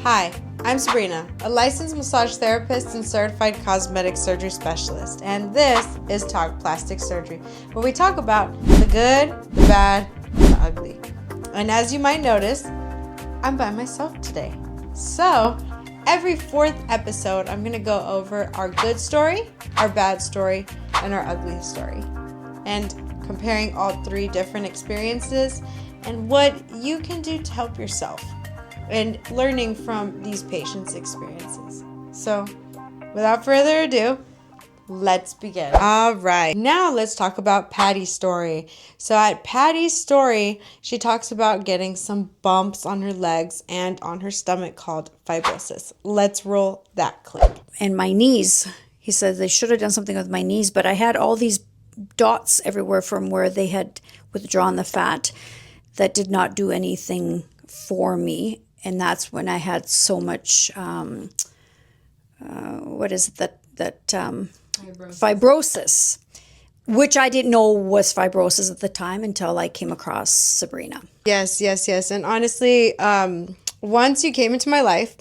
Hi, I'm Sabrina, a licensed massage therapist and certified cosmetic surgery specialist, and this is Talk Plastic Surgery, where we talk about the good, the bad, and the ugly. And as you might notice, I'm by myself today. So, every fourth episode, I'm going to go over our good story, our bad story, and our ugly story, and comparing all three different experiences and what you can do to help yourself and learning from these patients' experiences. So, without further ado, let's begin. All right, now let's talk about Patty's story. So at Patty's story, she talks about getting some bumps on her legs and on her stomach called fibrosis. Let's roll that clip. And my knees, he said they should have done something with my knees, but I had all these dots everywhere from where they had withdrawn the fat that did not do anything for me. And that's when I had so much, fibrosis, which I didn't know was fibrosis at the time until I came across Sabrina. Yes. And honestly, once you came into my life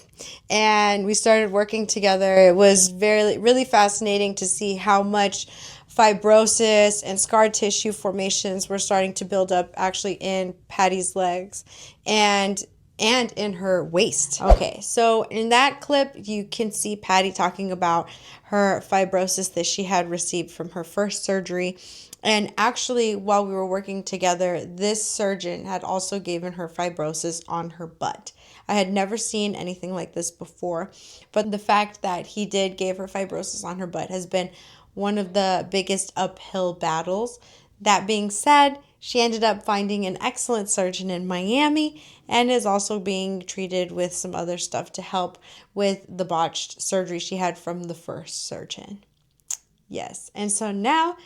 and we started working together, it was really fascinating to see how much fibrosis and scar tissue formations were starting to build up actually in Patty's legs and in her waist. Okay, so in that clip, you can see Patty talking about her fibrosis that she had received from her first surgery. And actually, while we were working together, this surgeon had also given her fibrosis on her butt. I had never seen anything like this before, but the fact that he gave her fibrosis on her butt has been one of the biggest uphill battles. That being said, she ended up finding an excellent surgeon in Miami and is also being treated with some other stuff to help with the botched surgery she had from the first surgeon. Yes, and so now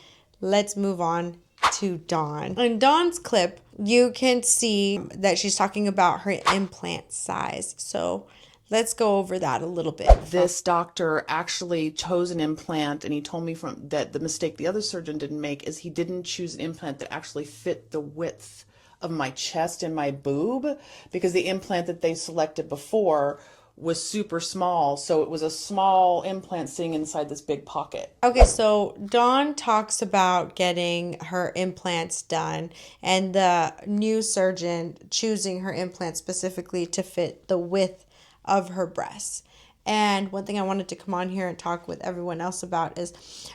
let's move on to Dawn. In Dawn's clip, you can see that she's talking about her implant size. So let's go over that a little bit. This doctor actually chose an implant, and he told me that the mistake the other surgeon didn't make is he didn't choose an implant that actually fit the width of my chest and my boob, because the implant that they selected before was super small, so it was a small implant sitting inside this big pocket. Okay, so Dawn talks about getting her implants done and the new surgeon choosing her implant specifically to fit the width of her breasts. And one thing I wanted to come on here and talk with everyone else about is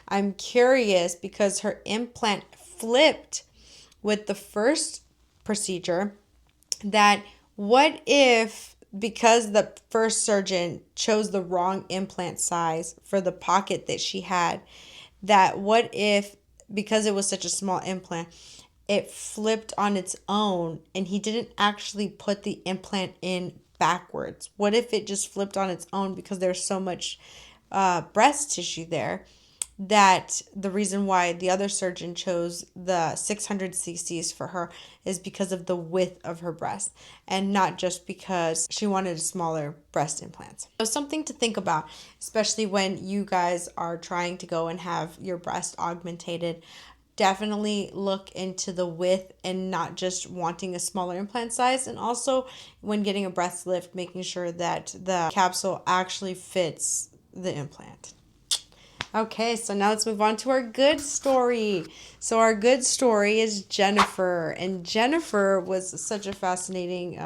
I'm curious because her implant flipped with the first procedure, that what if, because the first surgeon chose the wrong implant size for the pocket that she had, that what if, because it was such a small implant, it flipped on its own and he didn't actually put the implant in backwards? What if it just flipped on its own because there's so much breast tissue there, that the reason why the other surgeon chose the 600 cc's for her is because of the width of her breast and not just because she wanted a smaller breast implant. So something to think about, especially when you guys are trying to go and have your breast augmented. Definitely look into the width and not just wanting a smaller implant size. And also when getting a breast lift, making sure that the capsule actually fits the implant. Okay, so now let's move on to our good story. So our good story is Jennifer, and Jennifer was such a fascinating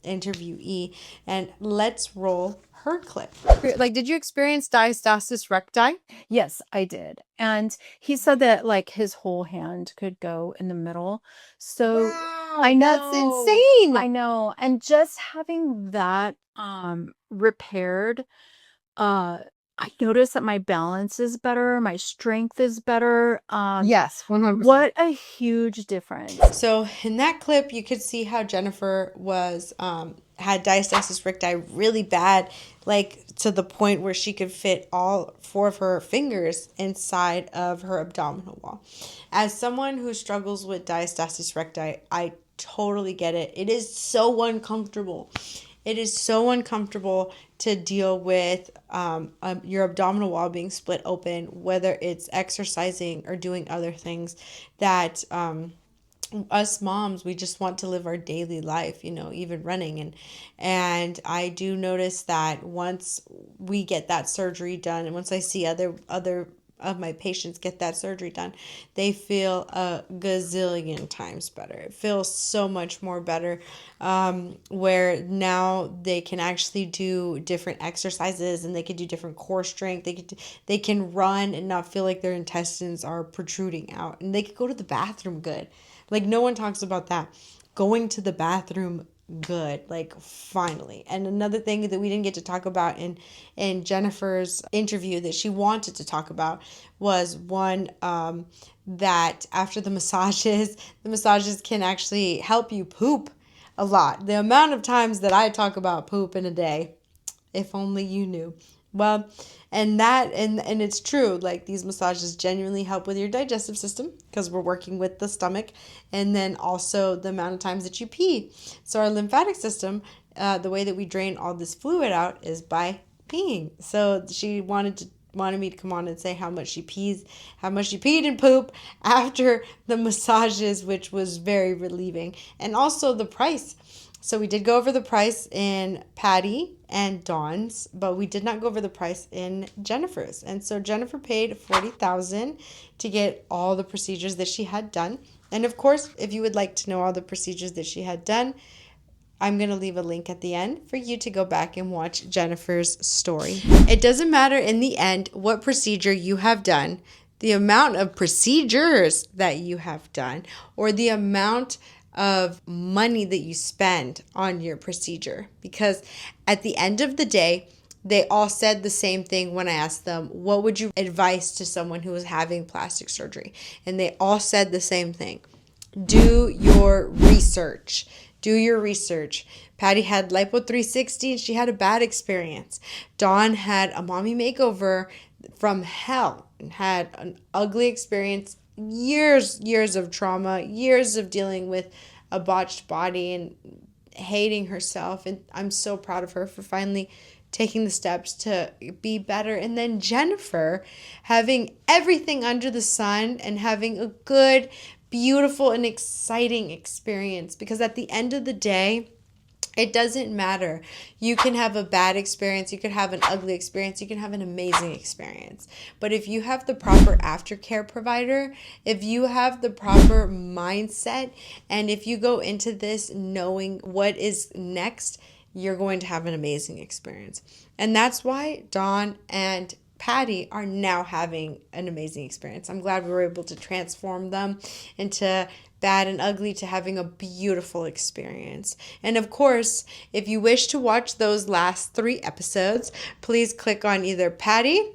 interviewee, and let's roll her clip. Like, did you experience diastasis recti? Yes, I did. And he said that like his whole hand could go in the middle. So Wow, I know, that's insane. I know. And just having that repaired, I noticed that my balance is better, my strength is better. Yes, 100%. What a huge difference. So in that clip, you could see how Jennifer was had diastasis recti really bad, like to the point where she could fit all four of her fingers inside of her abdominal wall. As someone who struggles with diastasis recti, I totally get it. It is so uncomfortable. It is so uncomfortable to deal with your abdominal wall being split open, whether it's exercising or doing other things that us moms, we just want to live our daily life, even running. And I do notice that once we get that surgery done, and once I see other of my patients get that surgery done, they feel a gazillion times better. It feels so much more better, where now they can actually do different exercises, and they can do different core strength. They can run and not feel like their intestines are protruding out, and they can go to the bathroom good. Like, no one talks about that. Going to the bathroom good, like, finally. And another thing that we didn't get to talk about in Jennifer's interview that she wanted to talk about was one, that after the massages can actually help you poop a lot. The amount of times that I talk about poop in a day, if only you knew. Well, and it's true, like, these massages genuinely help with your digestive system, because we're working with the stomach, and then also the amount of times that you pee. So our lymphatic system, the way that we drain all this fluid out is by peeing. So she wanted me to come on and say how much she peed and poop after the massages, which was very relieving, and also the price. So we did go over the price in Patty and Dawn's, but we did not go over the price in Jennifer's. And so Jennifer paid $40,000 to get all the procedures that she had done. And of course, if you would like to know all the procedures that she had done, I'm going to leave a link at the end for you to go back and watch Jennifer's story. It doesn't matter in the end what procedure you have done, the amount of procedures that you have done, or the amount of money that you spend on your procedure. Because at the end of the day, they all said the same thing when I asked them, what would you advise to someone who was having plastic surgery? And they all said the same thing. Do your research. Do your research. Patty had Lipo 360 and she had a bad experience. Dawn had a mommy makeover from hell and had an ugly experience. Years of trauma, years of dealing with a botched body and hating herself. And I'm so proud of her for finally taking the steps to be better. And then Jennifer having everything under the sun and having a good, beautiful, and exciting experience. Because at the end of the day, it doesn't matter. You can have a bad experience, you could have an ugly experience, you can have an amazing experience. But if you have the proper aftercare provider, if you have the proper mindset, and if you go into this knowing what is next, you're going to have an amazing experience. And that's why Dawn and Patty are now having an amazing experience. I'm glad we were able to transform them into bad and ugly to having a beautiful experience. And of course, if you wish to watch those last 3 episodes, please click on either Patty,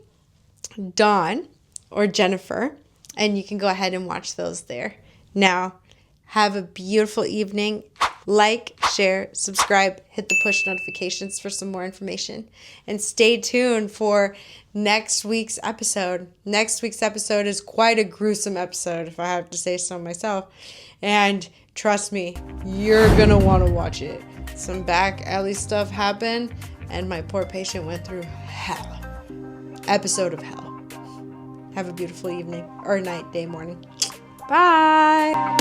Dawn, or Jennifer, and you can go ahead and watch those there. Now, have a beautiful evening. Like, share, subscribe, hit the push notifications for some more information, and stay tuned for next week's episode. Next week's episode is quite a gruesome episode, if I have to say so myself. And trust me, you're going to want to watch it. Some back alley stuff happened, and my poor patient went through hell. Episode of hell. Have a beautiful evening, or night, day, morning. Bye.